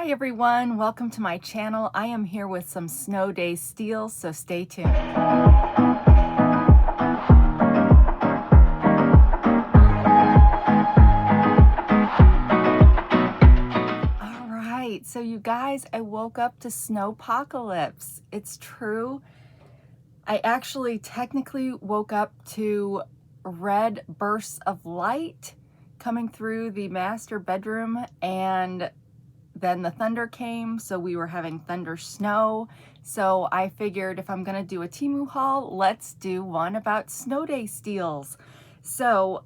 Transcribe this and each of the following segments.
Hi everyone, welcome to my channel. I am here with some snow day steals, so stay tuned. All right, so you guys, I woke up to snowpocalypse. It's true. I actually technically woke up to red bursts of light coming through the master bedroom, and then the thunder came, so we were having thunder snow. So I figured if I'm gonna do a Temu haul, let's do one about snow day steals. So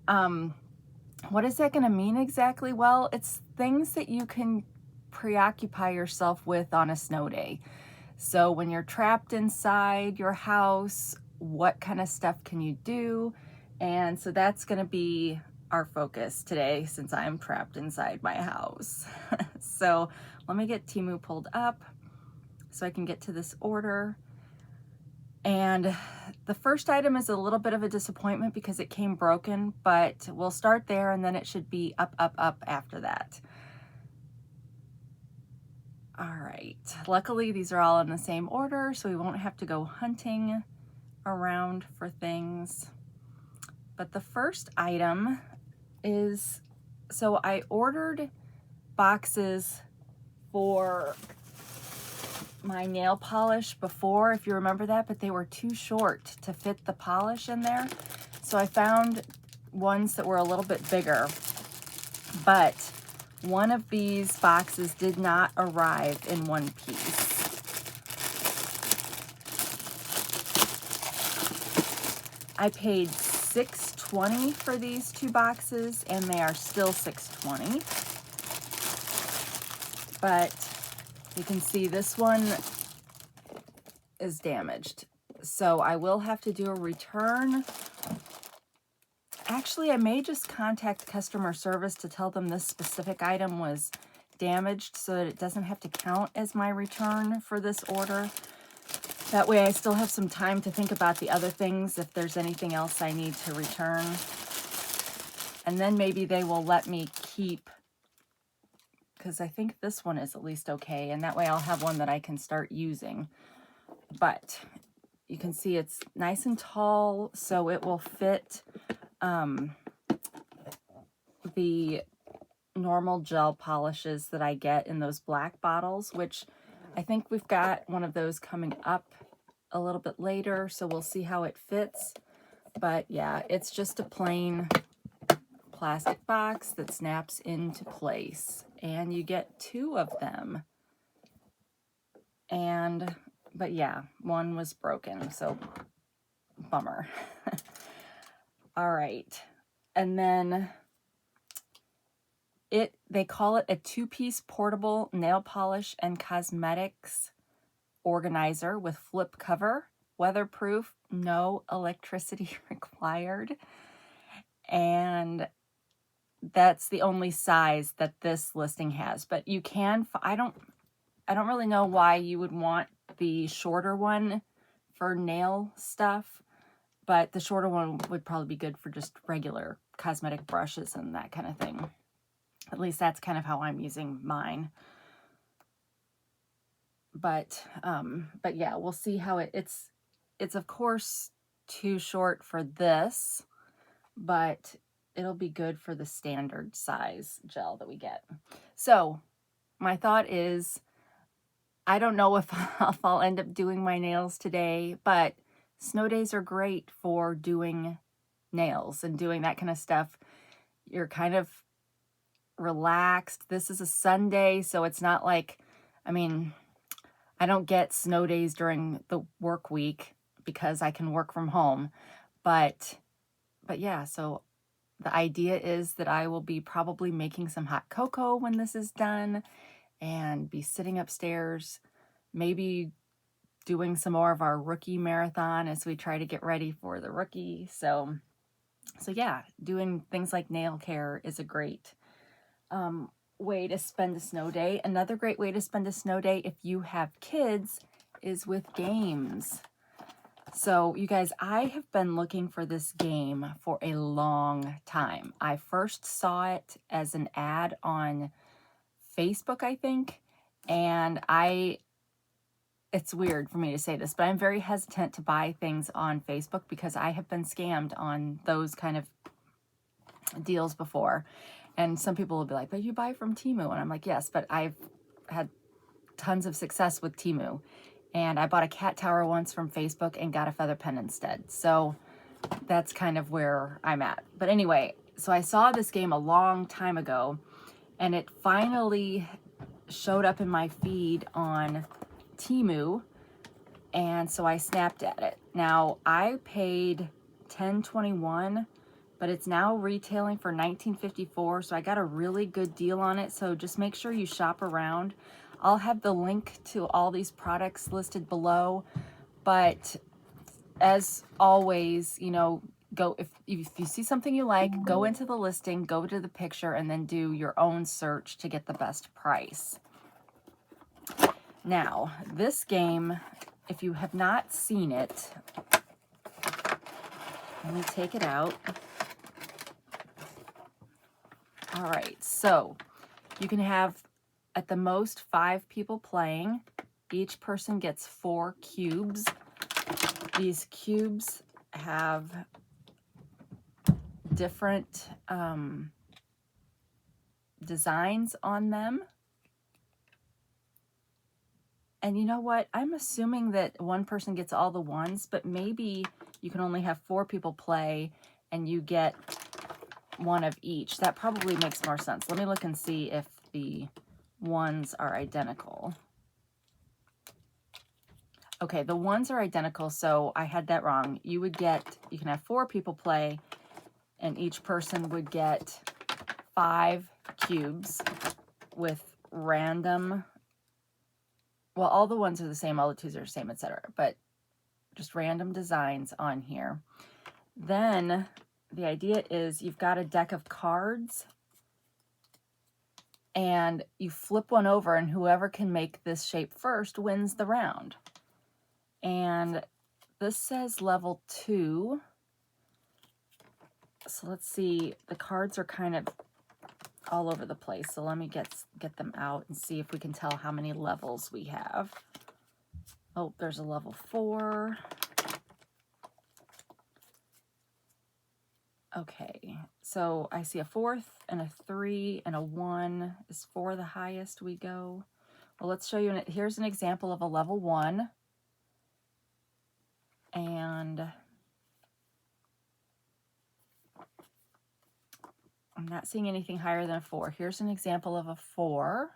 what is that gonna mean exactly? Well, it's things that you can preoccupy yourself with on a snow day. So when you're trapped inside your house, what kind of stuff can you do? And so that's gonna be our focus today since I'm trapped inside my house. So let me get Temu pulled up so I can get to this order. And the first item is a little bit of a disappointment because it came broken, but we'll start there and then it should be up, up, up after that. All right, luckily these are all in the same order, so we won't have to go hunting around for things. But the first item is, so I ordered boxes for my nail polish before, if you remember that, but they were too short to fit the polish in there. So I found ones that were a little bit bigger, but one of these boxes did not arrive in one piece. I paid $6.20 for these two boxes, and they are still $6.20. But you can see this one is damaged. So I will have to do a return. Actually, I may just contact customer service to tell them this specific item was damaged so that it doesn't have to count as my return for this order. That way I still have some time to think about the other things if there's anything else I need to return. And then maybe they will let me keep, because I think this one is at least okay, and that way I'll have one that I can start using. But you can see it's nice and tall, so it will fit the normal gel polishes that I get in those black bottles, which I think we've got one of those coming up a little bit later, so we'll see how it fits. But yeah, it's just a plain plastic box that snaps into place, and you get two of them. But yeah, one was broken, so bummer. All right, and then they call it a two-piece portable nail polish and cosmetics organizer with flip cover, weatherproof, no electricity required. And that's the only size that this listing has, but you can, I don't really know why you would want the shorter one for nail stuff, but the shorter one would probably be good for just regular cosmetic brushes and that kind of thing. At least that's kind of how I'm using mine. But yeah, we'll see how it's of course too short for this, but it'll be good for the standard size gel that we get. So my thought is, I don't know if I'll end up doing my nails today, but snow days are great for doing nails and doing that kind of stuff. You're kind of relaxed. This is a Sunday, so it's not like, I mean, I don't get snow days during the work week because I can work from home. But yeah, so the idea is that I will be probably making some hot cocoa when this is done and be sitting upstairs, maybe doing some more of our rookie marathon as we try to get ready for the rookie. So yeah, doing things like nail care is a great way to spend a snow day. Another great way to spend a snow day if you have kids is with games. So you guys, I have been looking for this game for a long time. I first saw it as an ad on Facebook, I think, And it's weird for me to say this, but I'm very hesitant to buy things on Facebook because I have been scammed on those kind of deals before. And some people will be like, but you buy from Temu. And I'm like, yes, but I've had tons of success with Temu. And I bought a cat tower once from Facebook and got a feather pen instead. So that's kind of where I'm at. But anyway, so I saw this game a long time ago, and it finally showed up in my feed on Temu, and so I snapped at it. Now, I paid $10.21, but it's now retailing for $19.54, so I got a really good deal on it. So just make sure you shop around. I'll have the link to all these products listed below, but as always, you know, go if you see something you like, go into the listing, go to the picture, and then do your own search to get the best price. Now, this game, if you have not seen it, let me take it out. All right, so you can have at the most 5 people playing. Each person gets 4 cubes. These cubes have different designs on them. And you know what? I'm assuming that one person gets all the ones, but maybe you can only have 4 people play and you get 1 of each. That probably makes more sense. Let me look and see if the ones are identical. Okay, the ones are identical, so I had that wrong. You can have 4 people play, and each person would get 5 cubes with random, well, all the ones are the same, all the twos are the same, etc., but just random designs on here. Then the idea is you've got a deck of cards, and you flip one over, and whoever can make this shape first wins the round. And this says level 2. So let's see, the cards are kind of all over the place. So let me get them out and see if we can tell how many levels we have. Oh, there's a level 4. Okay, so I see a 4th and a 3 and a 1. Is 4 the highest we go? Well, let's show you. Here's an example of a level 1. And I'm not seeing anything higher than a 4. Here's an example of a 4.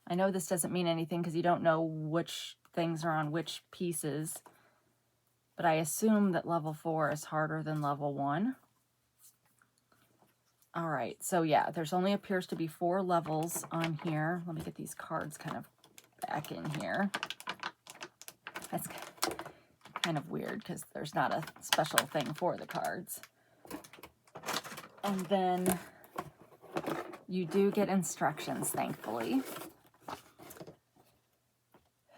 I know this doesn't mean anything because you don't know which things are on which pieces, but I assume that level 4 is harder than level 1. All right, so yeah, there's only appears to be 4 levels on here. Let me get these cards kind of back in here. That's kind of weird because there's not a special thing for the cards. And then you do get instructions, thankfully.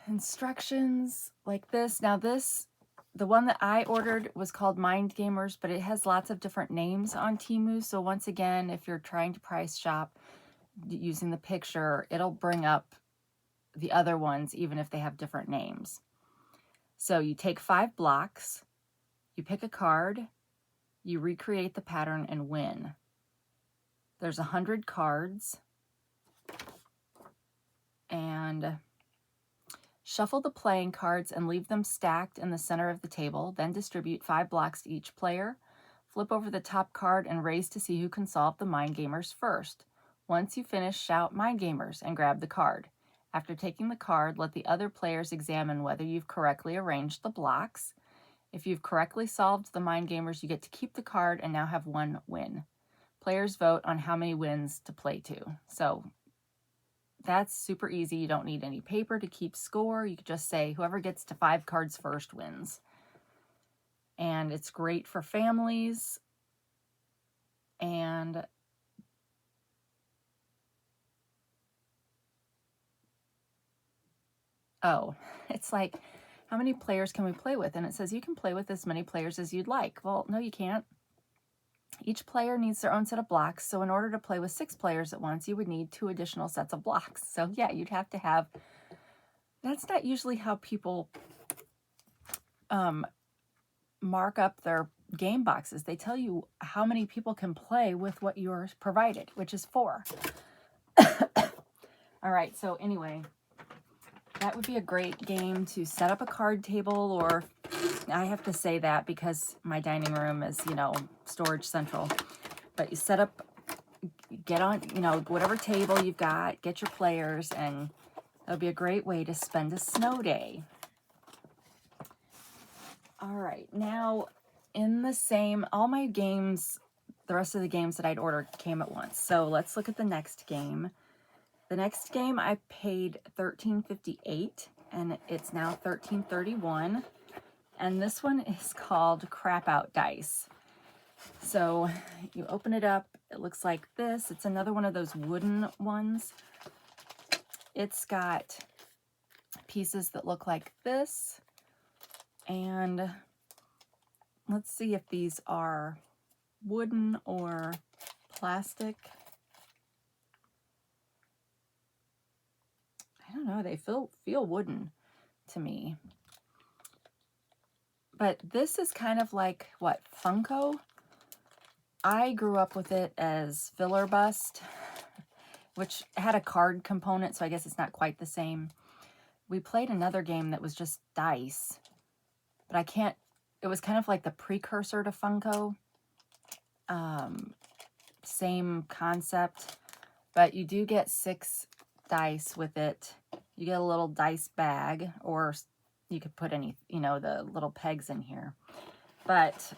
Instructions like this. Now this, the one that I ordered was called Mind Gamers, but it has lots of different names on Temu. So once again, if you're trying to price shop using the picture, it'll bring up the other ones, even if they have different names. So you take 5 blocks, you pick a card, you recreate the pattern and win. There's 100 cards, and shuffle the playing cards and leave them stacked in the center of the table. Then distribute 5 blocks to each player. Flip over the top card and race to see who can solve the Mind Gamers first. Once you finish, shout Mind Gamers and grab the card. After taking the card, let the other players examine whether you've correctly arranged the blocks. If you've correctly solved the Mind Gamers, you get to keep the card and now have 1 win. Players vote on how many wins to play to. So that's super easy. You don't need any paper to keep score. You could just say whoever gets to 5 cards first wins. And it's great for families. And oh, it's like, how many players can we play with? And it says you can play with as many players as you'd like. Well, no, you can't. Each player needs their own set of blocks, so in order to play with 6 players at once, you would need 2 additional sets of blocks. So yeah, you'd have to have... That's not usually how people mark up their game boxes. They tell you how many people can play with what you're provided, which is 4. All right, so anyway, that would be a great game to set up a card table, or I have to say that because my dining room is, you know, storage central. But you set up, get on, you know, whatever table you've got, get your players, and it'll be a great way to spend a snow day. All right, now in the same, all my games, the rest of the games that I'd ordered came at once. So let's look at the next game. The next game I paid $13.58 and it's now $13.31. And this one is called Crap Out Dice. So you open it up, it looks like this. It's another one of those wooden ones. It's got pieces that look like this. And let's see if these are wooden or plastic. I don't know, they feel wooden to me. But this is kind of like, what, Funko? I grew up with it as Filler Bust, which had a card component, so I guess it's not quite the same. We played another game that was just dice, but I can't, it was kind of like the precursor to Funko. Same concept, but you do get 6 dice with it. You get a little dice bag, or you could put any, you know, the little pegs in here. But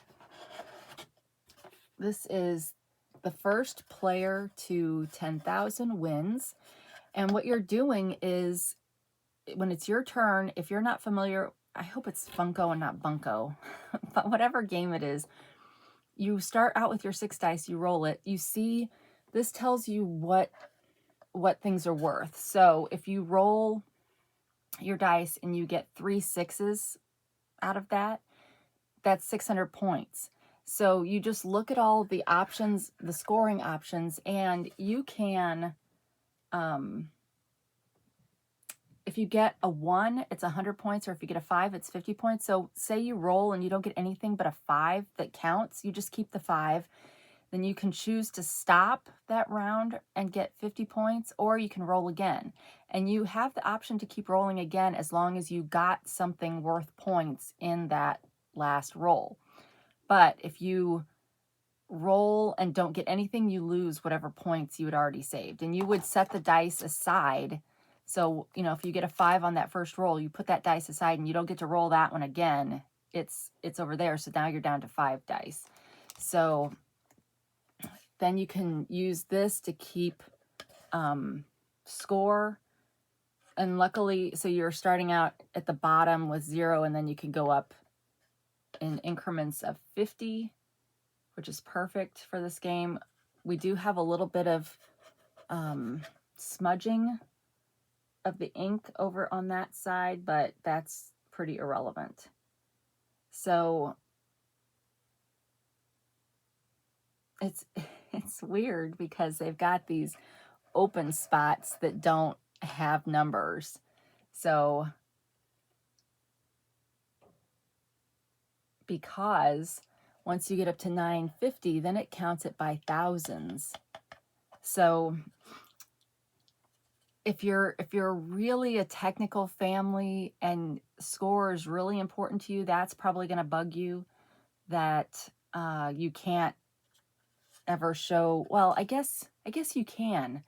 this is the first player to 10,000 wins. And what you're doing is, when it's your turn, if you're not familiar, I hope it's Funko and not Bunko, but whatever game it is, you start out with your 6 dice, you roll it, you see, this tells you what things are worth. So if you roll your dice and you get 3 6s out of that, that's 600 points. So you just look at all the options, the scoring options, and you can, if you get a 1, it's 100 points, or if you get a 5, it's 50 points. So say you roll and you don't get anything but a 5 that counts, you just keep the 5. Then you can choose to stop that round and get 50 points, or you can roll again. And you have the option to keep rolling again as long as you got something worth points in that last roll. But if you roll and don't get anything, you lose whatever points you had already saved. And you would set the dice aside. So, you know, if you get a 5 on that first roll, you put that dice aside and you don't get to roll that one again. It's over there. So now you're down to 5 dice. So then you can use this to keep score. And luckily, so you're starting out at the bottom with 0, and then you can go up in increments of 50, which is perfect for this game. We do have a little bit of smudging of the ink over on that side, but that's pretty irrelevant. So it's weird because they've got these open spots that don't have numbers. So because once you get up to 950, then it counts it by thousands. So if you're really a technical family and score is really important to you, that's probably going to bug you, that you can't ever show. Well, I guess you can.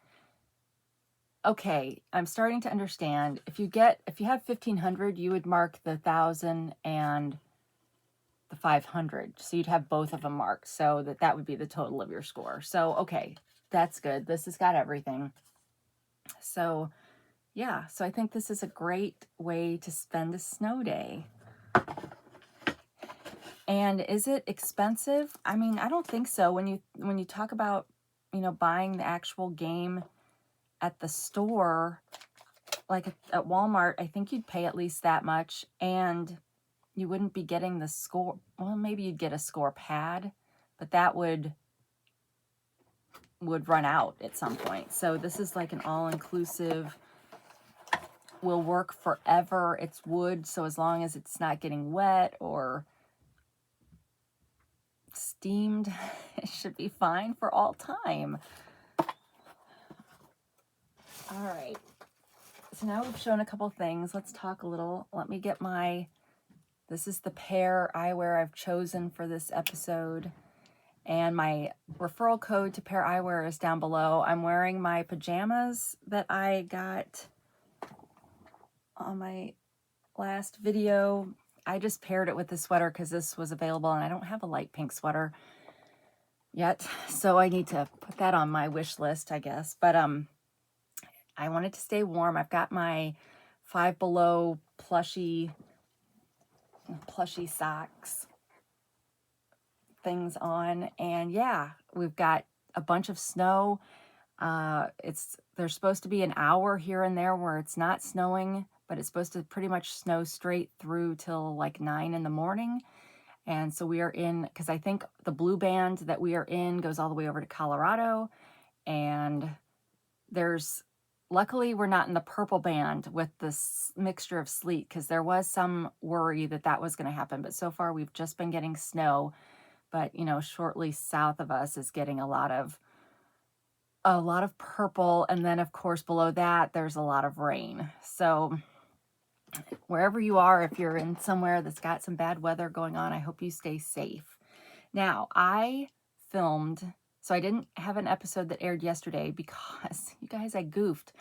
Okay, I'm starting to understand. If you have 1,500, you would mark the 1,000 and the 500. So you'd have both of them marked, so that would be the total of your score. So, okay, that's good. This has got everything. So, yeah, so I think this is a great way to spend a snow day. And is it expensive? I mean, I don't think so. When you talk about, you know, buying the actual game at the store, like at Walmart, I think you'd pay at least that much, and you wouldn't be getting the score. Well, maybe you'd get a score pad, but that would run out at some point. So this is like an all-inclusive, will work forever. It's wood, so as long as it's not getting wet or steamed, it should be fine for all time. All right, so now we've shown a couple things. Let's talk a little. Let me get my, this is the pair eyewear I've chosen for this episode. And my referral code to Pair Eyewear is down below. I'm wearing my pajamas that I got on my last video. I just paired it with the sweater because this was available, and I don't have a light pink sweater yet. So I need to put that on my wish list, I guess. But I wanted to stay warm. I've got my Five Below plushy socks things on, and yeah, we've got a bunch of snow. There's supposed to be an hour here and there where it's not snowing, but it's supposed to pretty much snow straight through till like 9 in the morning. And so we are in, because I think the blue band that we are in goes all the way over to Colorado, and luckily we're not in the purple band with this mixture of sleet, because there was some worry that that was going to happen, but so far we've just been getting snow. But, you know, shortly south of us is getting a lot of purple. And then, of course, below that, there's a lot of rain. So wherever you are, if you're in somewhere that's got some bad weather going on, I hope you stay safe. Now, I filmed, so I didn't have an episode that aired yesterday because, you guys, I goofed.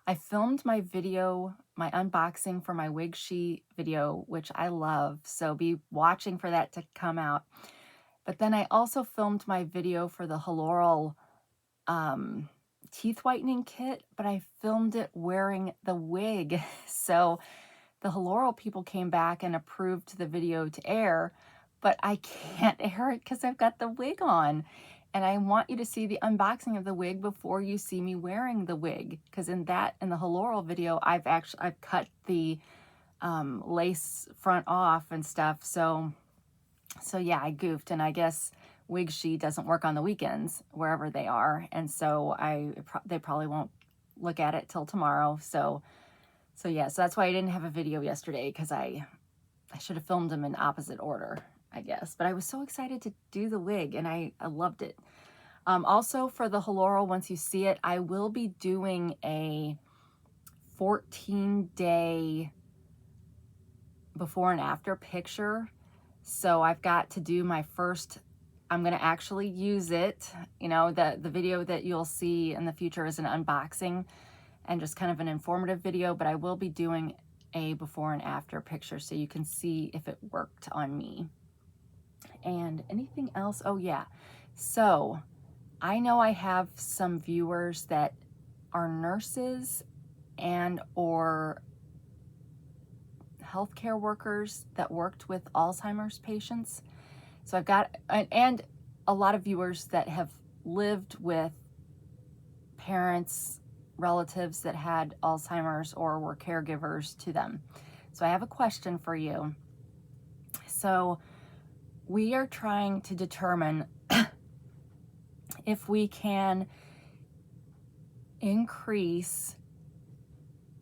I filmed my video, my unboxing for my wig sheet video, which I love. So be watching for that to come out. But then I also filmed my video for the Haloral teeth whitening kit, but I filmed it wearing the wig. So the Haloral people came back and approved the video to air, but I can't air it because I've got the wig on. And I want you to see the unboxing of the wig before you see me wearing the wig, because in the Haloral video, I've cut the lace front off and stuff. So yeah, I goofed, and I guess Wig Sheet doesn't work on the weekends wherever they are, and so they probably won't look at it till tomorrow. So yeah, so that's why I didn't have a video yesterday, because I should have filmed them in opposite order, I guess. But I was so excited to do the wig, and I loved it. Also for the Haloral, once you see it, I will be doing a 14-day before and after picture. So I've got to do my first, I'm going to actually use it. You know, the video that you'll see in the future is an unboxing and just kind of an informative video, but I will be doing a before and after picture so you can see if it worked on me. And anything else? Oh yeah. So I know I have some viewers that are nurses and or healthcare workers that worked with Alzheimer's patients. So I've got, and a lot of viewers that have lived with parents, relatives that had Alzheimer's or were caregivers to them. So I have a question for you. So we are trying to determine if we can increase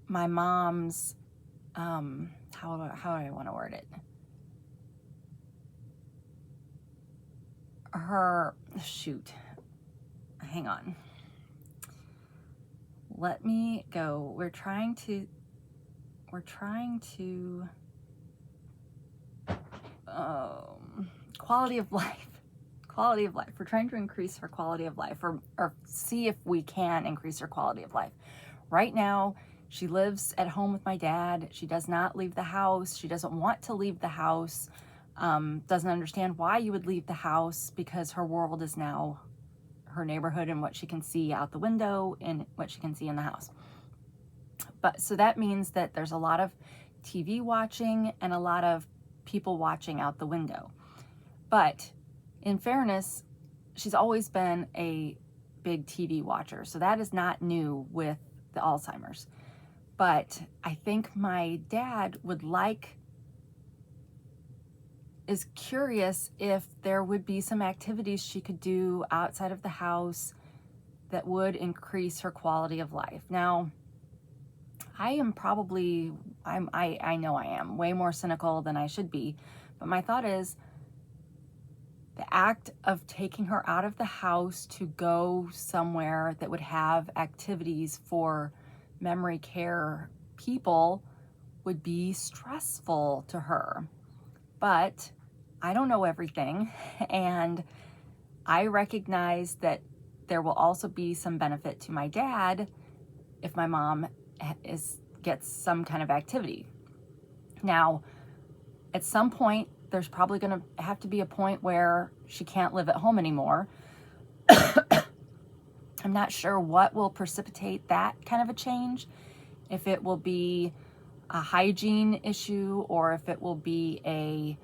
my mom's, how do I want to word it? Hang on. Let me go. We're trying to quality of life. Quality of life. We're trying to increase her quality of life, or see if we can increase her quality of life. Right now, she lives at home with my dad. She does not leave the house. She doesn't want to leave the house. Doesn't understand why you would leave the house, because her world is now her neighborhood and what she can see out the window and what she can see in the house. But so that means that there's a lot of TV watching and a lot of people watching out the window. But in fairness, she's always been a big TV watcher. So that is not new with the Alzheimer's. But I think my dad would like is curious if there would be some activities she could do outside of the house that would increase her quality of life. Now, I am probably, I know I am way more cynical than I should be, but my thought is the act of taking her out of the house to go somewhere that would have activities for memory care people would be stressful to her. But I don't know everything, and I recognize that there will also be some benefit to my dad if my mom gets some kind of activity. Now, at some point, there's probably going to have to be a point where she can't live at home anymore. I'm not sure what will precipitate that kind of a change, if it will be a hygiene issue or if it will be a,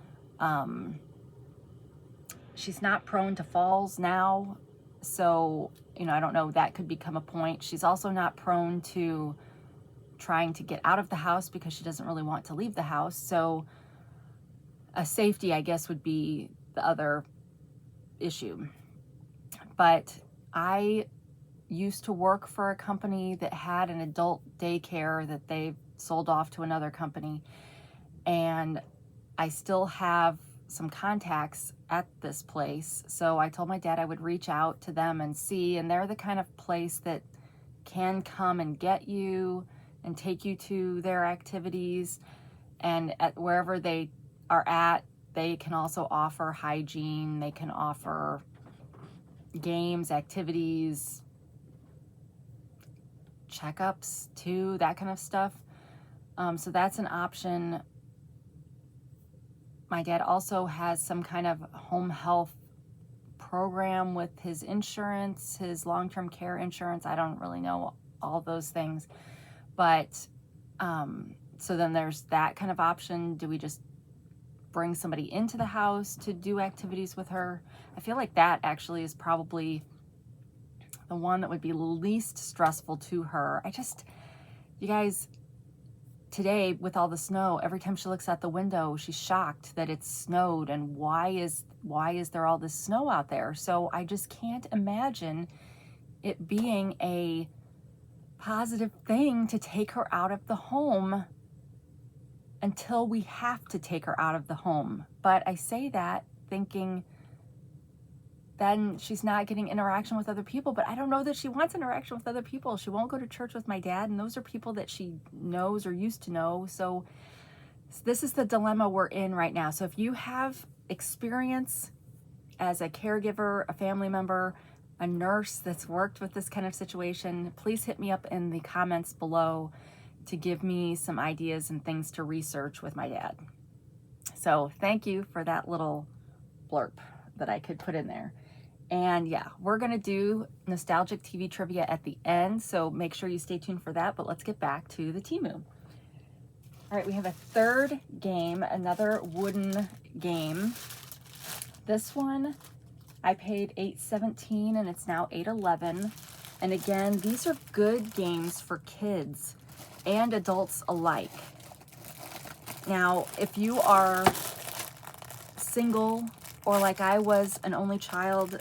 she's not prone to falls now. So, you know, I don't know, that could become a point. She's also not prone to trying to get out of the house because she doesn't really want to leave the house. So a safety, I guess, would be the other issue. But I used to work for a company that had an adult daycare that they sold off to another company. And I still have some contacts at this place. So I told my dad I would reach out to them and see, and they're the kind of place that can come and get you and take you to their activities. And at wherever they are at, they can also offer hygiene. They can offer games, activities, checkups too, that kind of stuff. So that's an option. My dad also has some kind of home health program with his insurance, his long-term care insurance. I don't really know all those things, but so then there's that kind of option. Do we just bring somebody into the house to do activities with her? I feel like that actually is probably the one that would be least stressful to her. You guys, today with all the snow, every time she looks out the window, she's shocked that it's snowed and why is there all this snow out there? So I just can't imagine it being a positive thing to take her out of the home until we have to take her out of the home. But I say that thinking then she's not getting interaction with other people, but I don't know that she wants interaction with other people. She won't go to church with my dad, and those are people that she knows or used to know. So this is the dilemma we're in right now. So if you have experience as a caregiver, a family member, a nurse that's worked with this kind of situation, please hit me up in the comments below to give me some ideas and things to research with my dad. So thank you for that little blurb that I could put in there. And yeah, we're gonna do nostalgic TV trivia at the end, so make sure you stay tuned for that, but let's get back to the Temu. All right, we have a third game, another wooden game. This one, I paid $8.17 and it's now $8.11. And again, these are good games for kids and adults alike. Now, if you are single or like I was, an only child,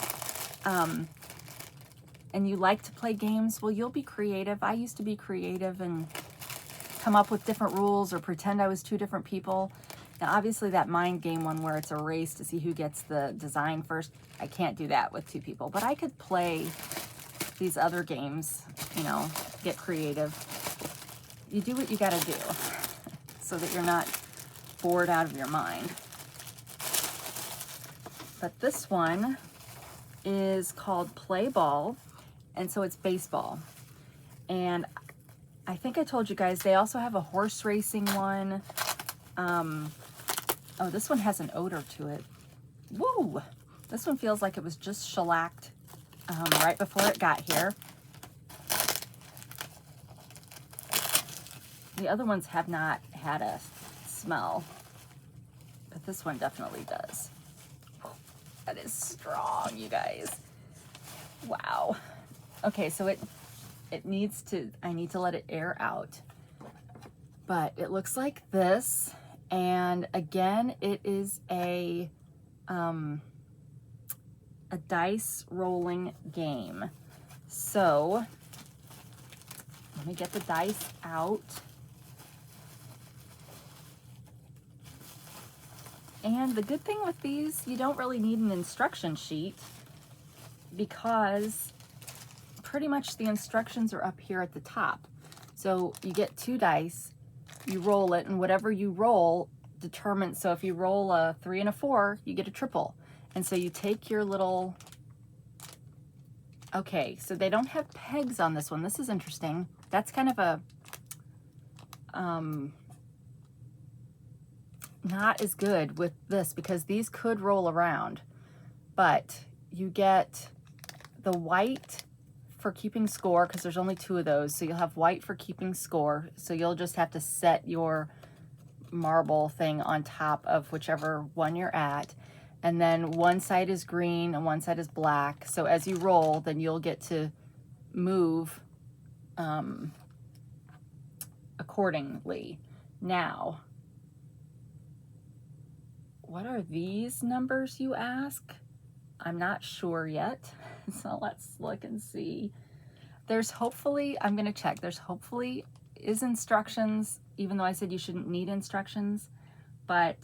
and you like to play games, well, you'll be creative. I used to be creative and come up with different rules or pretend I was two different people. Now, obviously that mind game one where it's a race to see who gets the design first, I can't do that with two people, but I could play these other games, you know, get creative. You do what you gotta do so that you're not bored out of your mind. But this one is called Playball, and so it's baseball. And I think I told you guys, they also have a horse racing one. Oh, this one has an odor to it. Woo! This one feels like it was just shellacked right before it got here. The other ones have not had a smell, but this one definitely does. That is strong, you guys. Wow. Okay, so it needs to, I need to let it air out. But it looks like this, And again, it is a dice rolling game. So let me get the dice out. And the good thing with these, you don't really need an instruction sheet because pretty much the instructions are up here at the top. So you get 2 dice, you roll it, and whatever you roll determines, so if you roll a 3 and a 4, you get a triple. And so you take your little, okay, so they don't have pegs on this one. This is interesting. That's kind of a, not as good with this because these could roll around, but you get the white for keeping score because there's only 2 of those. So you'll have white for keeping score. So you'll just have to set your marble thing on top of whichever one you're at. And then one side is green and one side is black. So as you roll, then you'll get to move accordingly. Now, what are these numbers, you ask? I'm not sure yet. So let's look and see. There's hopefully, I'm going to check, there's hopefully is instructions, even though I said you shouldn't need instructions, but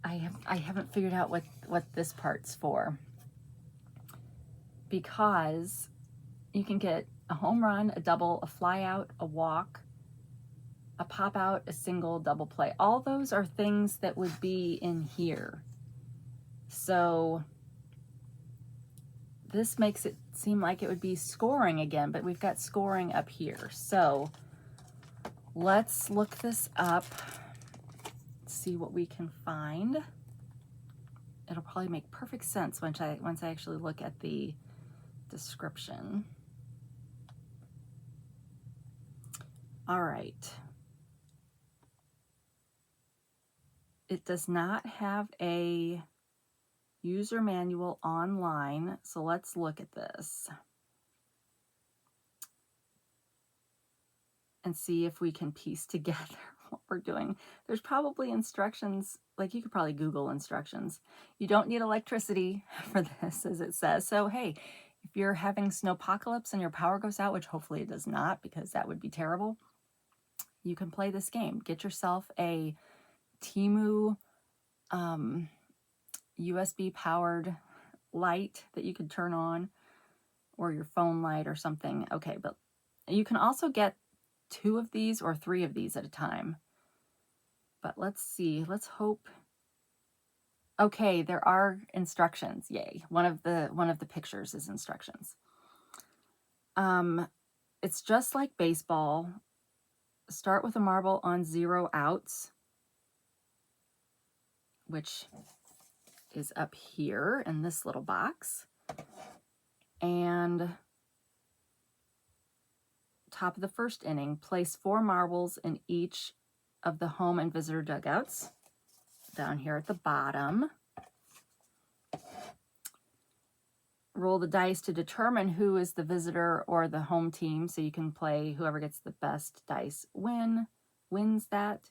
I haven't figured out what this part's for, because you can get a home run, a double, a fly out, a walk, a pop out, a single, double play. All those are things that would be in here. So this makes it seem like it would be scoring again, but we've got scoring up here. So let's look this up, see what we can find. It'll probably make perfect sense once I actually look at the description. All right. It does not have a user manual online, so let's look at this and see if we can piece together what we're doing. There's probably instructions, like you could probably Google instructions. You don't need electricity for this, as it says. So hey, if you're having snowpocalypse and your power goes out, which hopefully it does not, because that would be terrible, you can play this game. Get yourself a Temu USB powered light that you could turn on, or your phone light or something. Okay, but you can also get 2 of these or 3 of these at a time. But let's see, let's hope. Okay, there are instructions. Yay. One of the pictures is instructions. It's just like baseball. Start with a marble on 0 outs, which is up here in this little box. And top of the first inning, place 4 marbles in each of the home and visitor dugouts down here at the bottom. Roll the dice to determine who is the visitor or the home team, so you can play whoever gets the best dice wins that.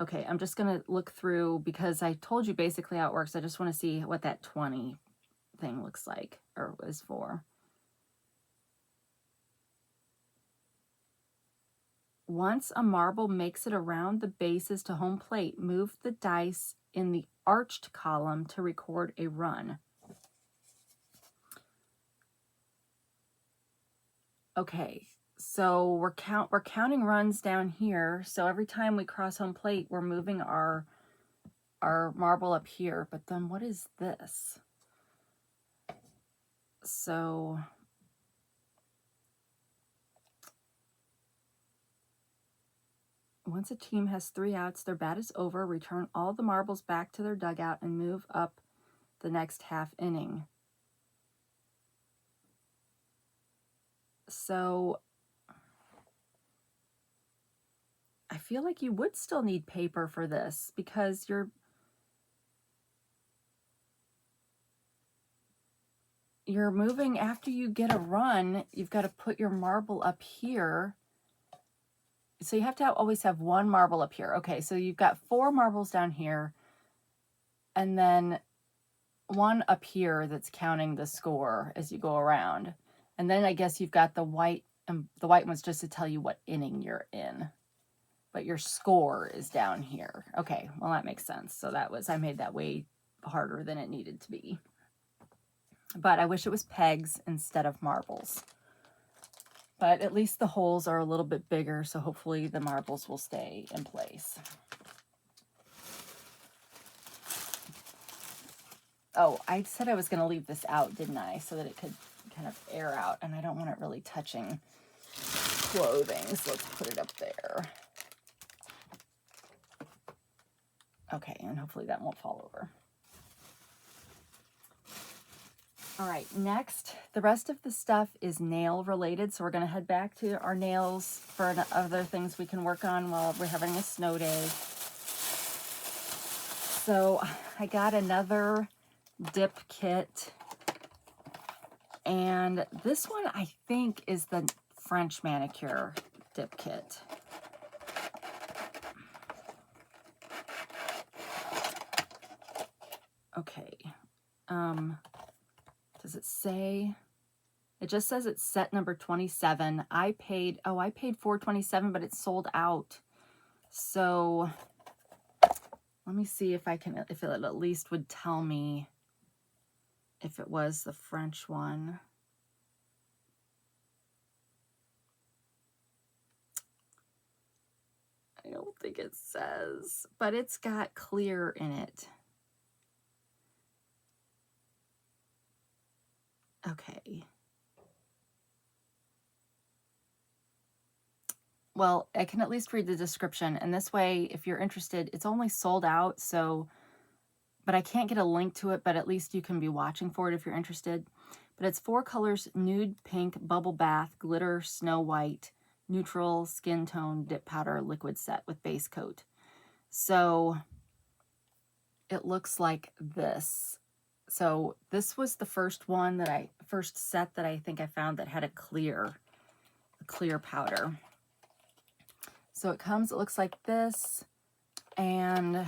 Okay, I'm just going to look through because I told you basically how it works. I just want to see what that 20 thing looks like or is for. Once a marble makes it around the bases to home plate, move the dice in the arched column to record a run. Okay, so we're counting runs down here. So every time we cross home plate, we're moving our marble up here. But then what is this? So once a team has 3 outs, their bat is over. Return all the marbles back to their dugout and move up the next half inning. So I feel like you would still need paper for this because you're moving after you get a run, you've got to put your marble up here. So you have to always have one marble up here. Okay, so you've got 4 marbles down here, and then one up here that's counting the score as you go around. And then I guess you've got the white, and the white one's just to tell you what inning you're in. But your score is down here. Okay, well that makes sense. So that was, I made that way harder than it needed to be. But I wish it was pegs instead of marbles. But at least the holes are a little bit bigger, so hopefully the marbles will stay in place. Oh, I said I was going to leave this out, didn't I? So that it could kind of air out, and I don't want it really touching clothing, so let's put it up there. Okay, and hopefully that won't fall over. All right, next, the rest of the stuff is nail related, so we're going to head back to our nails for other things we can work on while we're having a snow day. So I got another dip kit, and this one I think is the French manicure dip kit. Okay, does it say? It just says it's set number 27. I paid $4.27, but it's sold out. So let me see if it at least would tell me if it was the French one. I don't think it says, but it's got clear in it. Okay. Well, I can at least read the description, and this way, if you're interested, it's only sold out, so, but I can't get a link to it, but at least you can be watching for it if you're interested. But it's 4 colors: nude, pink, bubble bath, glitter, snow white, neutral, skin tone, dip powder, liquid set with base coat. So it looks like this. So this was the first set that I think I found that had a clear powder. So it looks like this, and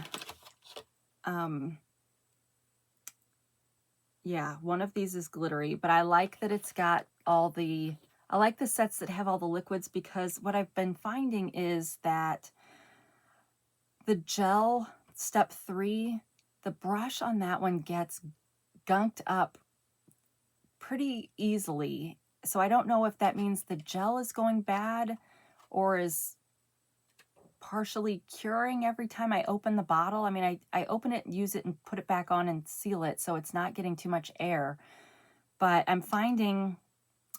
yeah, one of these is glittery, but I like that it's got I like the sets that have all the liquids, because what I've been finding is that the gel, step 3, the brush on that one gets gunked up pretty easily. So I don't know if that means the gel is going bad or is partially curing every time I open the bottle. I mean, I open it, use it, and put it back on and seal it so it's not getting too much air. But I'm finding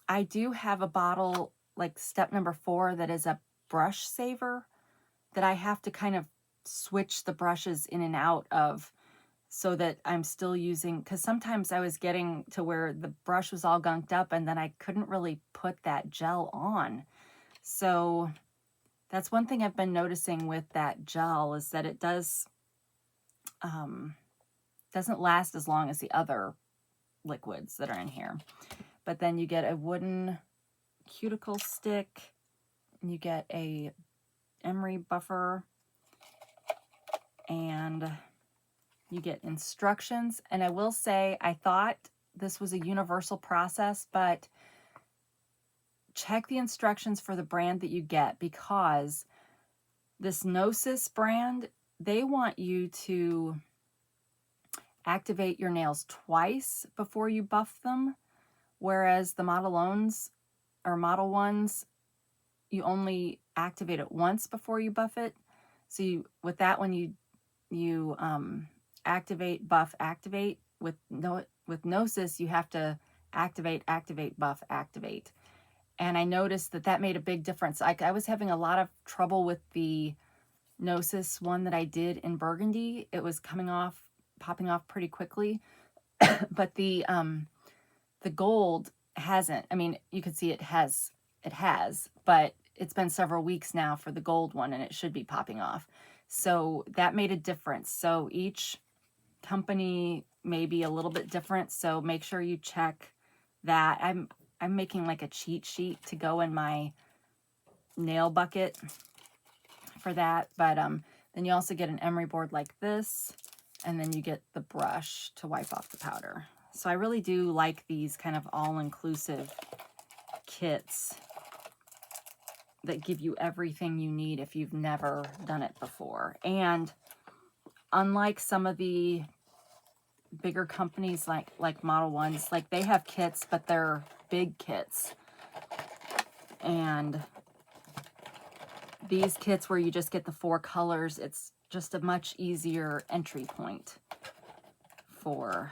I do have a bottle, like step number 4, that is a brush saver that I have to kind of switch the brushes in and out of, so that I'm still using, because sometimes I was getting to where the brush was all gunked up and then I couldn't really put that gel on. So that's one thing I've been noticing with that gel, is that it doesn't last as long as the other liquids that are in here. But then you get a wooden cuticle stick, and you get a emery buffer, and you get instructions. And I will say, I thought this was a universal process, but check the instructions for the brand that you get, because this Gnosis brand, they want you to activate your nails twice before you buff them, whereas the Model ones, you only activate it once before you buff it. So with that one, you activate, buff, activate. With Gnosis, you have to activate, activate, buff, activate. And I noticed that made a big difference. I was having a lot of trouble with the Gnosis one that I did in burgundy. It was popping off pretty quickly. But the gold hasn't. I mean, you could see it has, but it's been several weeks now for the gold one, and it should be popping off. So that made a difference. So each company may be a little bit different. So make sure you check that. I'm making like a cheat sheet to go in my nail bucket for that. But then you also get an emery board like this, and then you get the brush to wipe off the powder. So I really do like these kind of all-inclusive kits that give you everything you need if you've never done it before. And unlike some of the bigger companies like Model Ones, like they have kits, but they're big kits. And these kits where you just get the 4 colors, it's just a much easier entry point for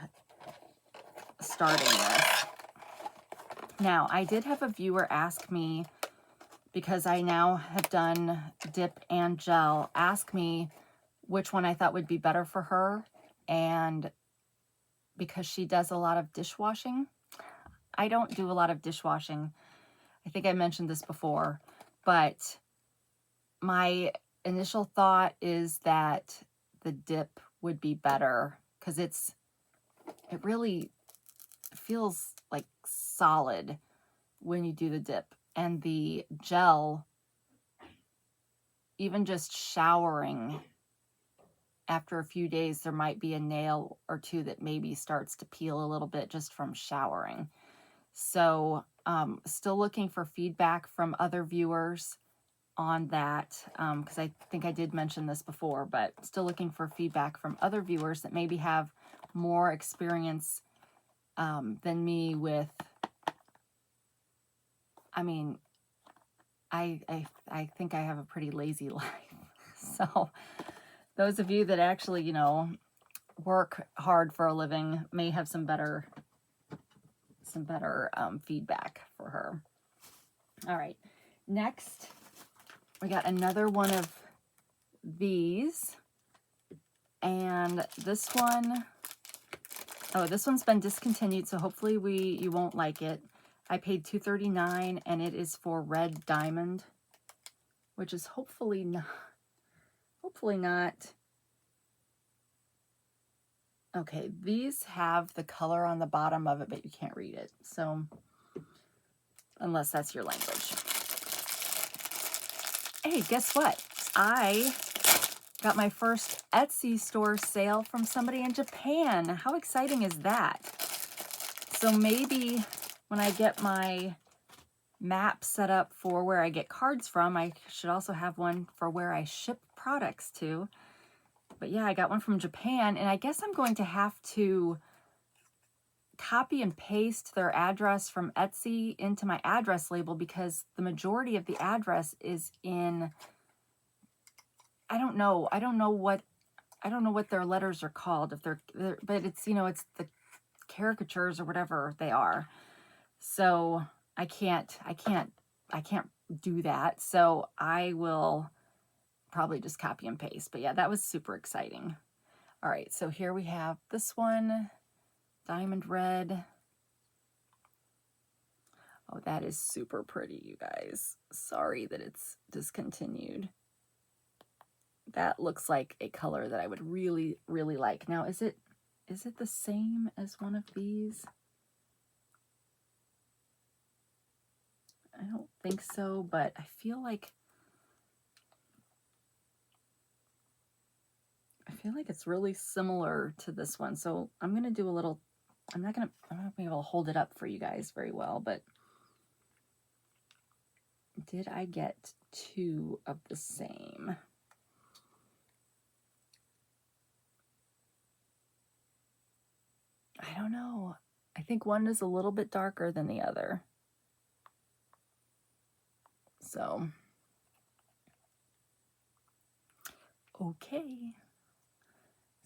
starting this. Now, I did have a viewer ask me, because I now have done dip and gel, ask me which one I thought would be better for her. And because she does a lot of dishwashing, I don't do a lot of dishwashing. I think I mentioned this before, but my initial thought is that the dip would be better because it really feels like solid when you do the dip. And the gel, even just showering after a few days, there might be a nail or two that maybe starts to peel a little bit just from showering. So still looking for feedback from other viewers on that, because I think I did mention this before, but still looking for feedback from other viewers that maybe have more experience than me with, I mean, I think I have a pretty lazy life. So those of you that actually, you know, work hard for a living may have some better feedback for her. All right, next we got another one of these, and this one, oh, this one's been discontinued, so hopefully you won't like it. I paid $2.39, and it is for red diamond, which is hopefully not. Okay, these have the color on the bottom of it, but you can't read it. So, unless that's your language. Hey, guess what? I got my first Etsy store sale from somebody in Japan. How exciting is that? So maybe when I get my map set up for where I get cards from, I should also have one for where I ship products to. But yeah, I got one from Japan, and I guess I'm going to have to copy and paste their address from Etsy into my address label, because the majority of the address is in, I don't know what their letters are called, if they're but it's, you know, it's the caricatures or whatever they are. So I can't do that. So I will probably just copy and paste. But yeah, that was super exciting. All right, so here we have this one, diamond red. Oh, that is super pretty, you guys. Sorry that it's discontinued. That looks like a color that I would really, really like. Now, is it the same as one of these? I don't think so, but I feel like it's really similar to this one. So I'm going to do a little, I'm not going to be able to hold it up for you guys very well, but did I get 2 of the same? I don't know. I think one is a little bit darker than the other. So, okay.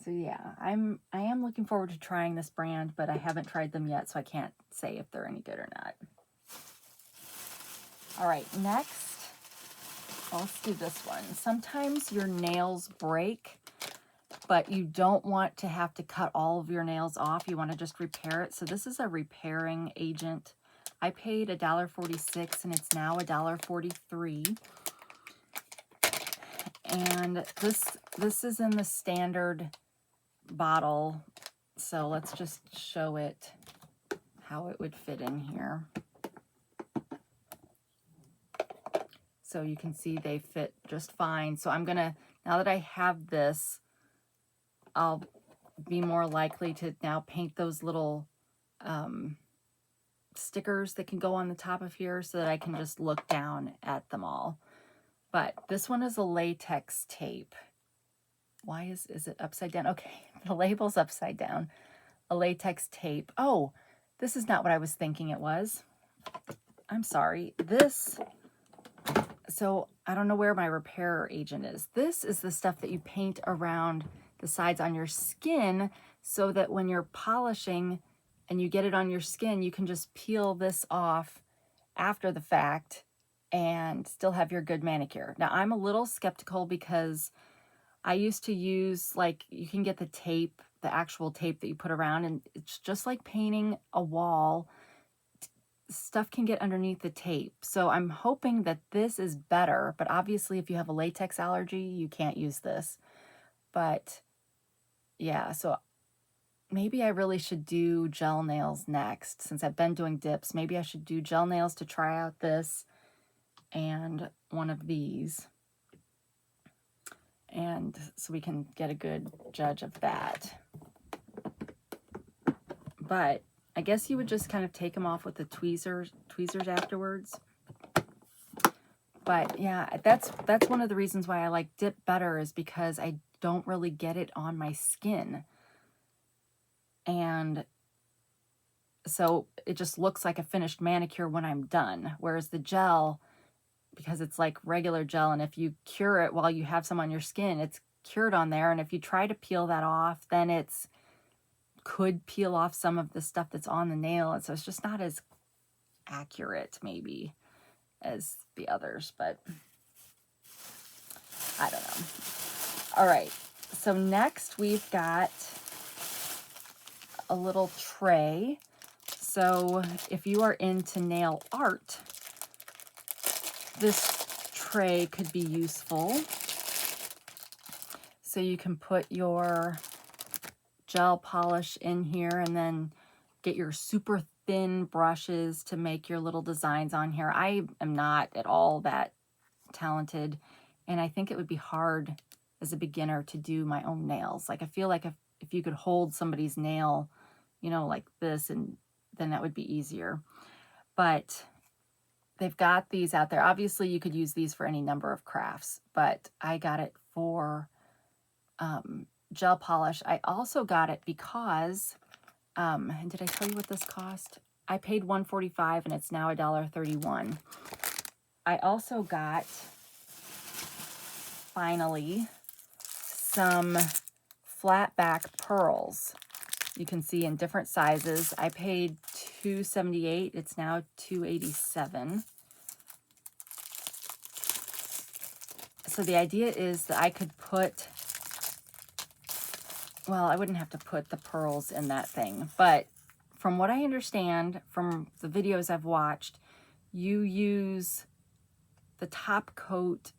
So yeah, I am looking forward to trying this brand, but I haven't tried them yet, so I can't say if they're any good or not. All right, next, let's do this one. Sometimes your nails break, but you don't want to have to cut all of your nails off. You want to just repair it. So this is a repairing agent. I paid $1.46, and it's now $1.43. And this is in the standard bottle. So let's just show it how it would fit in here. So you can see they fit just fine. So I'm gonna, now that I have this, I'll be more likely to now paint those little stickers that can go on the top of here so that I can just look down at them all. But this one is a latex tape. Why is it upside down? Okay, the label's upside down. A latex tape. Oh, this is not what I was thinking it was. I'm sorry. This, so I don't know where my repair agent is. This is the stuff that you paint around the sides on your skin so that when you're polishing and you get it on your skin, you can just peel this off after the fact and still have your good manicure. Now, I'm a little skeptical because I used to use, like, you can get the tape, the actual tape that you put around, and it's just like painting a wall. Stuff can get underneath the tape. So I'm hoping that this is better, but obviously if you have a latex allergy, you can't use this. But yeah, so maybe I really should do gel nails next. Since I've been doing dips, maybe I should do gel nails to try out this and one of these. And so we can get a good judge of that. But I guess you would just kind of take them off with the tweezers afterwards. But yeah, that's one of the reasons why I like dip better, is because I don't really get it on my skin. And so it just looks like a finished manicure when I'm done. Whereas the gel, because it's like regular gel, and if you cure it while you have some on your skin, it's cured on there. And if you try to peel that off, then it's could peel off some of the stuff that's on the nail. And so it's just not as accurate maybe as the others, but I don't know. All right, so next we've got a little tray. So if you are into nail art, this tray could be useful. So you can put your gel polish in here and then get your super thin brushes to make your little designs on here. I am not at all that talented, and I think it would be hard as a beginner to do my own nails. Like, I feel like if you could hold somebody's nail, you know, like this, and then that would be easier. But they've got these out there. Obviously, you could use these for any number of crafts, but I got it for gel polish. I also got it because, and did I tell you what this cost? I paid $1.45 and it's now $1.31. I also got, finally, some Flatback Pearls. You can see in different sizes. I paid $2.78. It's now $2.87. So the idea is that I could put, well, I wouldn't have to put the pearls in that thing, but from what I understand from the videos I've watched, you use the top coat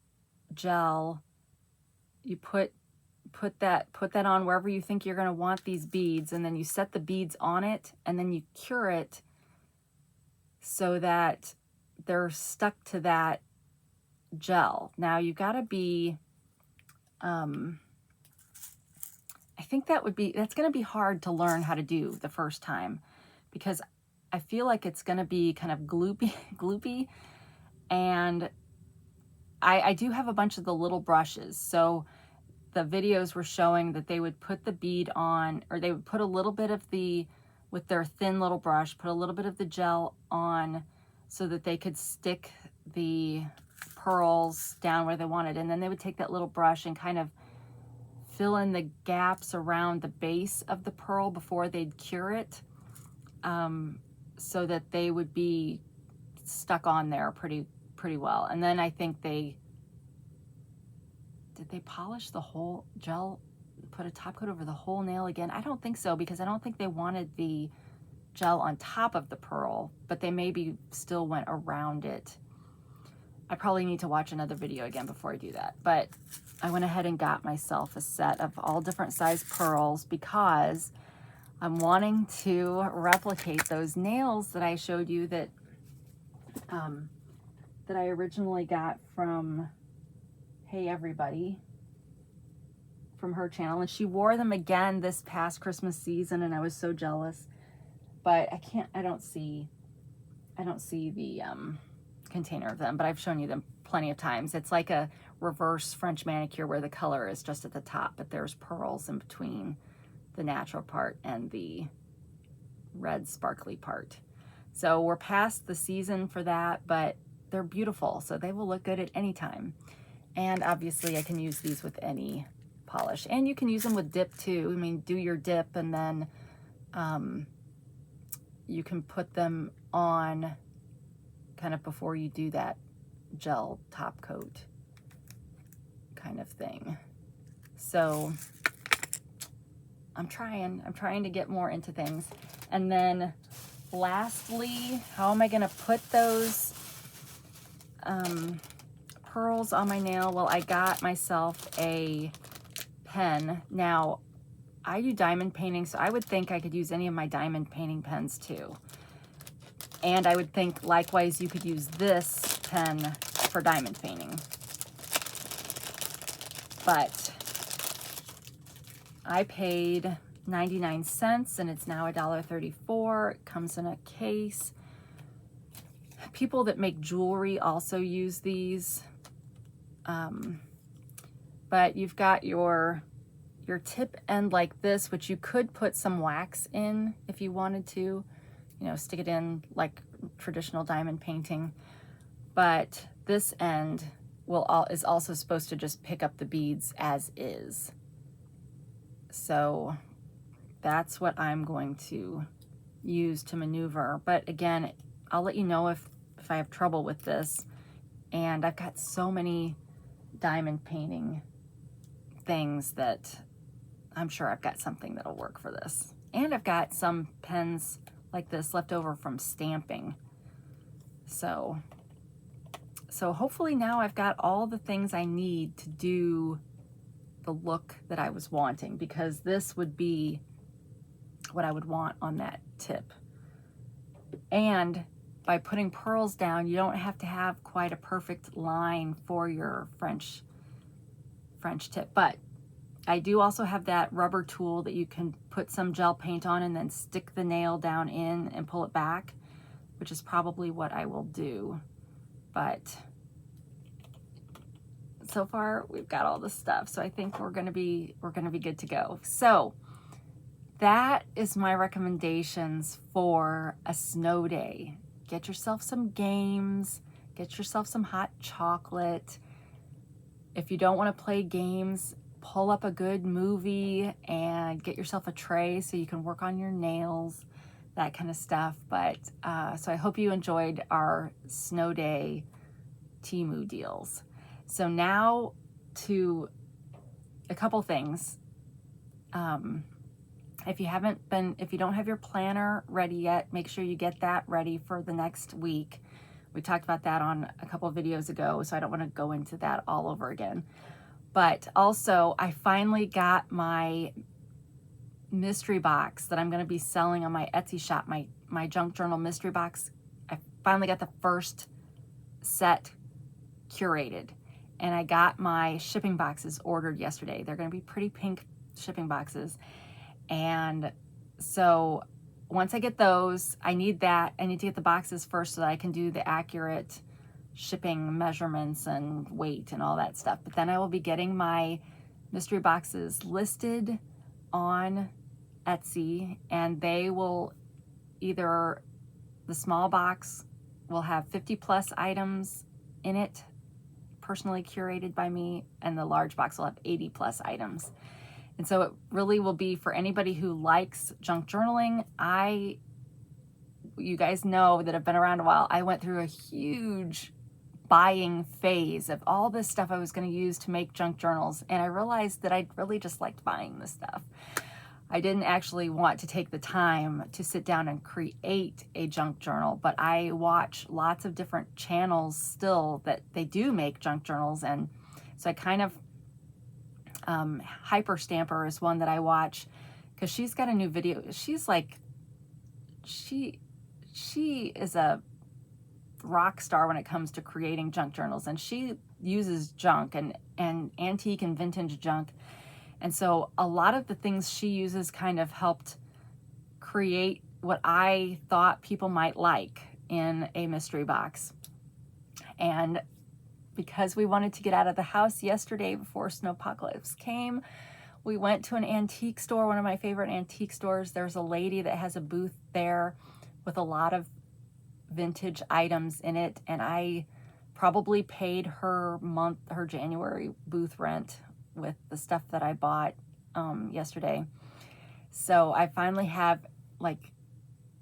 gel, you put that on wherever you think you're going to want these beads, and then you set the beads on it, and then you cure it so that they're stuck to that gel. Now you got to be, I think that's going to be hard to learn how to do the first time, because I feel like it's going to be kind of gloopy, and I do have a bunch of the little brushes. So the videos were showing that they would put the bead on, or they would put a little bit of with their thin little brush, put a little bit of the gel on so that they could stick the pearls down where they wanted. And then they would take that little brush and kind of fill in the gaps around the base of the pearl before they'd cure it, so that they would be stuck on there pretty well. And then I think did they polish the whole gel, put a top coat over the whole nail again? I don't think so, because I don't think they wanted the gel on top of the pearl, but they maybe still went around it. I probably need to watch another video again before I do that. But I went ahead and got myself a set of all different size pearls because I'm wanting to replicate those nails that I showed you that that I originally got from Hey Everybody, from her channel, and she wore them again this past Christmas season, and I was so jealous. But I don't see the container of them, but I've shown you them plenty of times. It's like a reverse French manicure where the color is just at the top, but there's pearls in between the natural part and the red sparkly part. So we're past the season for that, but they're beautiful, so they will look good at any time. And obviously I can use these with any polish, and you can use them with dip too. I mean, do your dip and then you can put them on kind of before you do that gel top coat kind of thing. So I'm trying to get more into things. And then lastly, how am I gonna put those pearls on my nail? Well, I got myself a pen. Now, I do diamond painting, so I would think I could use any of my diamond painting pens too. And I would think likewise you could use this pen for diamond painting. But I paid 99 cents and it's now $1.34. It comes in a case. People that make jewelry also use these. But you've got your tip end like this, which you could put some wax in if you wanted to, you know, stick it in like traditional diamond painting. But this end is also supposed to just pick up the beads as is. So that's what I'm going to use to maneuver. But again, I'll let you know if I have trouble with this. And I've got so many diamond painting things that I'm sure I've got something that'll work for this. And I've got some pens like this left over from stamping. So hopefully now I've got all the things I need to do the look that I was wanting, because this would be what I would want on that tip. And by putting pearls down, you don't have to have quite a perfect line for your French tip. But I do also have that rubber tool that you can put some gel paint on and then stick the nail down in and pull it back, which is probably what I will do. But so far we've got all the stuff, so I think we're gonna be good to go. So that is my recommendations for a snow day. Get yourself some games, get yourself some hot chocolate. If you don't want to play games, pull up a good movie and get yourself a tray so you can work on your nails, that kind of stuff. But so I hope you enjoyed our snow day Temu deals. So now to a couple things. If you don't have your planner ready yet, make sure you get that ready for the next week. We talked about that on a couple of videos ago, so I don't want to go into that all over again. But also, I finally got my mystery box that I'm going to be selling on my Etsy shop, my junk journal mystery box. I finally got the first set curated, and I got my shipping boxes ordered yesterday. They're going to be pretty pink shipping boxes. And so once I get those, I need to get the boxes first so that I can do the accurate shipping measurements and weight and all that stuff. But then I will be getting my mystery boxes listed on Etsy, and they will either, the small box will have 50 plus items in it, personally curated by me, and the large box will have 80 plus items. And so it really will be for anybody who likes junk journaling. You guys know that have been around a while, I went through a huge buying phase of all this stuff I was going to use to make junk journals, and I realized that I really just liked buying this stuff. I didn't actually want to take the time to sit down and create a junk journal, but I watch lots of different channels still that they do make junk journals, and so I kind of Hyper Stamper is one that I watch. because she's got a new video. She's like, she is a rock star when it comes to creating junk journals, and she uses junk and antique and vintage junk. And so a lot of the things she uses kind of helped create what I thought people might like in a mystery box. And because we wanted to get out of the house yesterday before snowpocalypse came, we went to an antique store, one of my favorite antique stores. There's a lady that has a booth there with a lot of vintage items in it, and I probably paid her January booth rent with the stuff that I bought yesterday. So I finally have, like,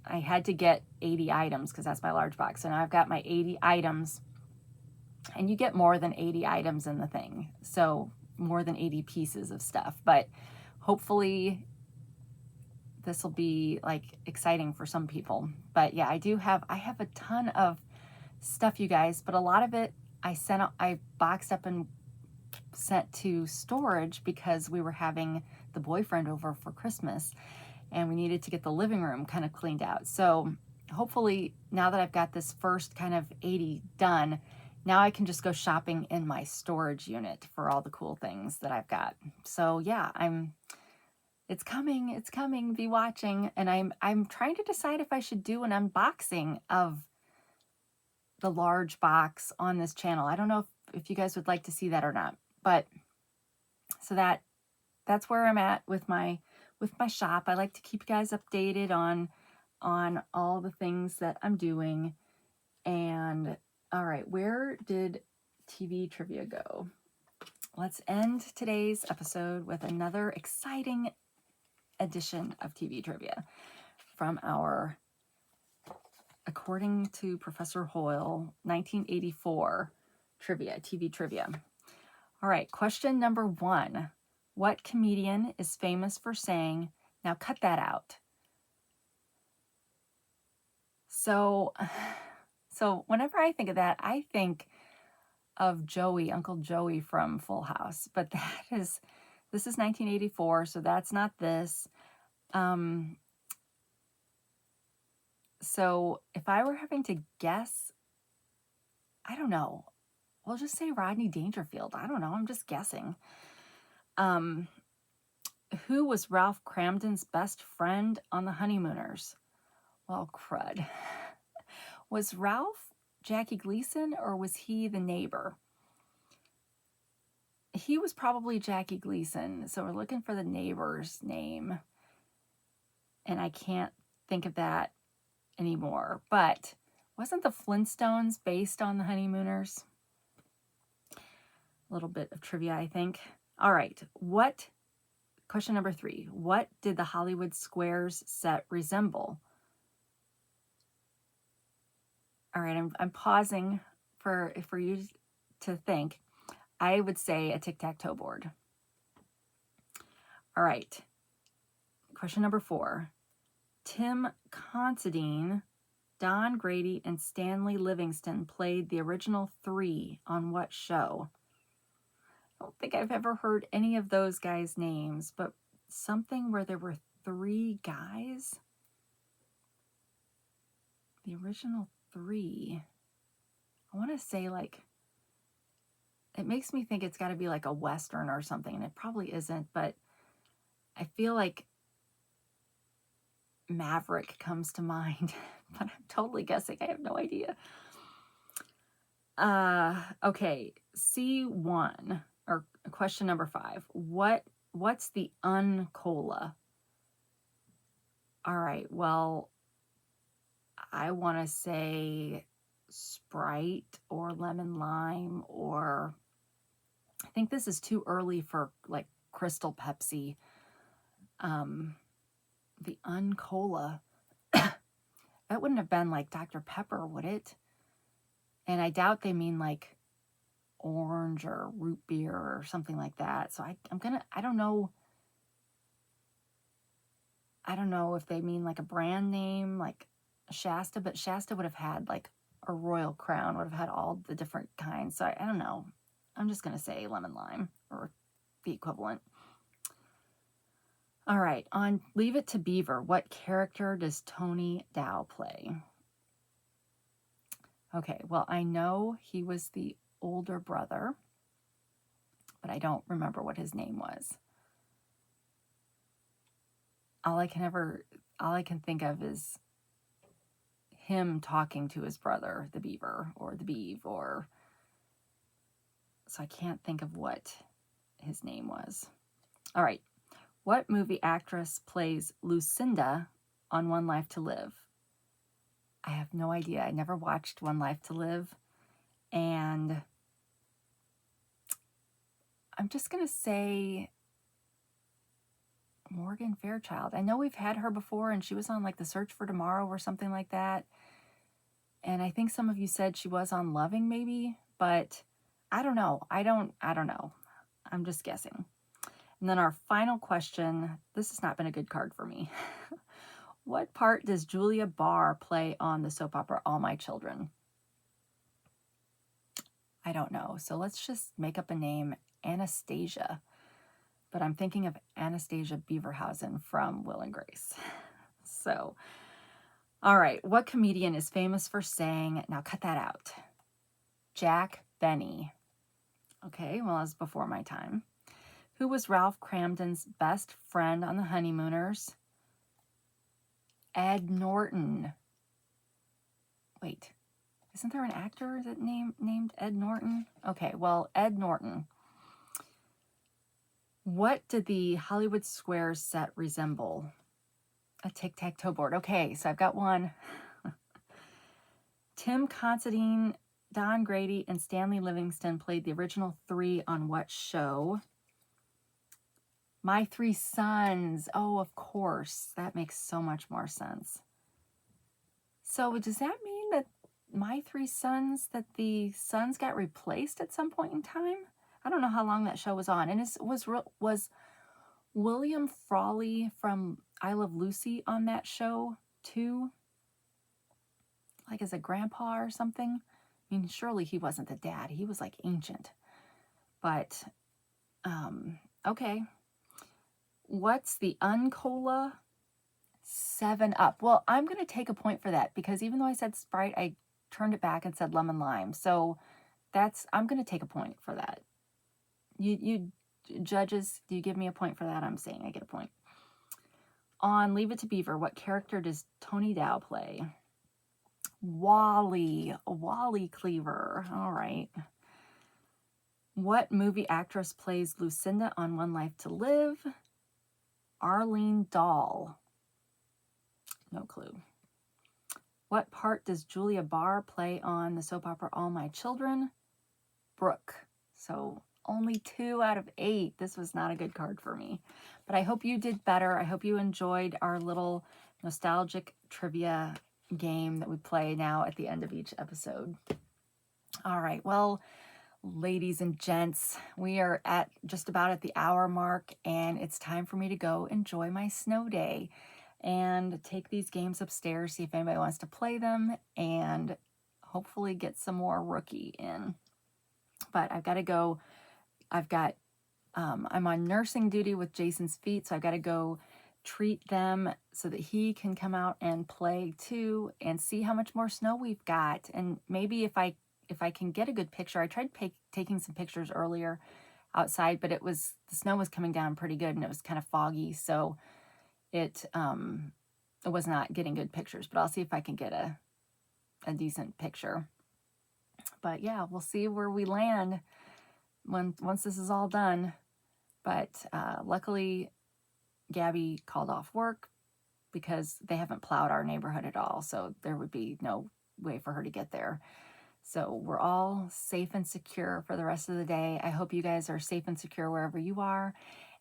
I had to get 80 items because that's my large box. So now I've got my 80 items, and you get more than 80 items in the thing. So more than 80 pieces of stuff, but hopefully this will be like exciting for some people. But yeah, I have a ton of stuff, you guys, but a lot of it I boxed up and sent to storage because we were having the boyfriend over for Christmas and we needed to get the living room kind of cleaned out. So hopefully now that I've got this first kind of 80 done, now I can just go shopping in my storage unit for all the cool things that I've got. So yeah, it's coming, be watching. And I'm trying to decide if I should do an unboxing of the large box on this channel. I don't know if you guys would like to see that or not, but so that's where I'm at with my shop. I like to keep you guys updated on all the things that I'm doing. And all right, where did TV trivia go? Let's end today's episode with another exciting edition of TV trivia from our, according to Professor Hoyle, 1984 trivia, TV trivia. All right, question number 1. What comedian is famous for saying, "Now cut that out"? So whenever I think of that, I think of Joey, Uncle Joey from Full House, but this is 1984, so that's not this. So if I were having to guess, I don't know. We'll just say Rodney Dangerfield. I don't know. I'm just guessing. Who was Ralph Cramden's best friend on The Honeymooners? Well, crud. Was Ralph Jackie Gleason or was he the neighbor? He was probably Jackie Gleason. So we're looking for the neighbor's name. And I can't think of that anymore. But wasn't the Flintstones based on The Honeymooners? A little bit of trivia, I think. All right. Question number 3. What did the Hollywood Squares set resemble? All right, I'm pausing for you to think. I would say a tic-tac-toe board. All right. Question number 4. Tim Considine, Don Grady, and Stanley Livingston played the original 3 on what show? I don't think I've ever heard any of those guys' names, but something where there were 3 guys? The original 3. I want to say, like, it makes me think it's got to be like a Western or something, and it probably isn't, but I feel like Maverick comes to mind, but I'm totally guessing. I have no idea. Okay, C1, or question number 5. What's the uncola? All right, well, I want to say Sprite or lemon lime, or I think this is too early for like Crystal Pepsi. The uncola. That wouldn't have been like Dr. Pepper, would it? And I doubt they mean like orange or root beer or something like that. So I don't know if they mean like a brand name like Shasta, but Shasta would have had like a Royal Crown, would have had all the different kinds. So I don't know. I'm just going to say lemon lime or the equivalent. All right, on Leave It to Beaver, what character does Tony Dow play? Okay, well, I know he was the older brother, but I don't remember what his name was. All I can think of is him talking to his brother, the beaver, or the beeve, or... So I can't think of what his name was. All right. What movie actress plays Lucinda on One Life to Live? I have no idea. I never watched One Life to Live. And I'm just going to say Morgan Fairchild. I know we've had her before, and she was on like The Search for Tomorrow or something like that. And I think some of you said she was on Loving maybe, but I don't know. I don't know. I'm just guessing. And then our final question, this has not been a good card for me. What part does Julia Barr play on the soap opera All My Children? I don't know. So let's just make up a name, Anastasia. But I'm thinking of Anastasia Beaverhausen from Will and Grace. So, all right. What comedian is famous for saying, now cut that out, Jack Benny? Okay, well, that's before my time. Who was Ralph Cramden's best friend on The Honeymooners? Ed Norton. Wait, isn't there an actor that named Ed Norton? Okay, well, Ed Norton. What did the Hollywood Squares set resemble? A tic-tac-toe board. Okay, so I've got one. Tim Considine, Don Grady, and Stanley Livingston played the original three on what show? My Three Sons. Oh, of course. That makes so much more sense. So does that mean that My Three Sons, that the sons got replaced at some point in time? I don't know how long that show was on. And was William Frawley from I Love Lucy on that show too? Like as a grandpa or something? I mean, surely he wasn't the dad. He was like ancient. But, okay. What's the Uncola 7-Up? Well, I'm going to take a point for that because even though I said Sprite, I turned it back and said lemon lime. So I'm going to take a point for that. You judges, do you give me a point for that? I'm saying I get a point. On Leave It to Beaver, what character does Tony Dow play? Wally Cleaver. All right. What movie actress plays Lucinda on One Life to Live? Arlene Dahl. No clue. What part does Julia Barr play on the soap opera All My Children? Brooke. So only 2 out of 8. This was not a good card for me. But I hope you did better. I hope you enjoyed our little nostalgic trivia game that we play now at the end of each episode. All right. Well, ladies and gents, we are at just about at the hour mark, and it's time for me to go enjoy my snow day and take these games upstairs, see if anybody wants to play them, and hopefully get some more rookie in. But I've got to go. I'm on nursing duty with Jason's feet, so I've got to go treat them so that he can come out and play too and see how much more snow we've got. And maybe if I can get a good picture. I tried taking some pictures earlier outside, but the snow was coming down pretty good and it was kind of foggy, so it was not getting good pictures. But I'll see if I can get a decent picture. But yeah, we'll see where we land once this is all done. But luckily, Gabby called off work because they haven't plowed our neighborhood at all, so there would be no way for her to get there. So we're all safe and secure for the rest of the day. I hope you guys are safe and secure wherever you are.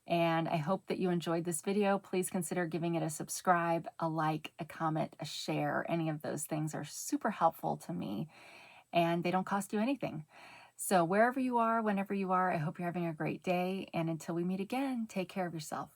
And I hope that you enjoyed this video. Please consider giving it a subscribe, a like, a comment, a share. Any of those things are super helpful to me, and they don't cost you anything. So wherever you are, whenever you are, I hope you're having a great day. And until we meet again, take care of yourself.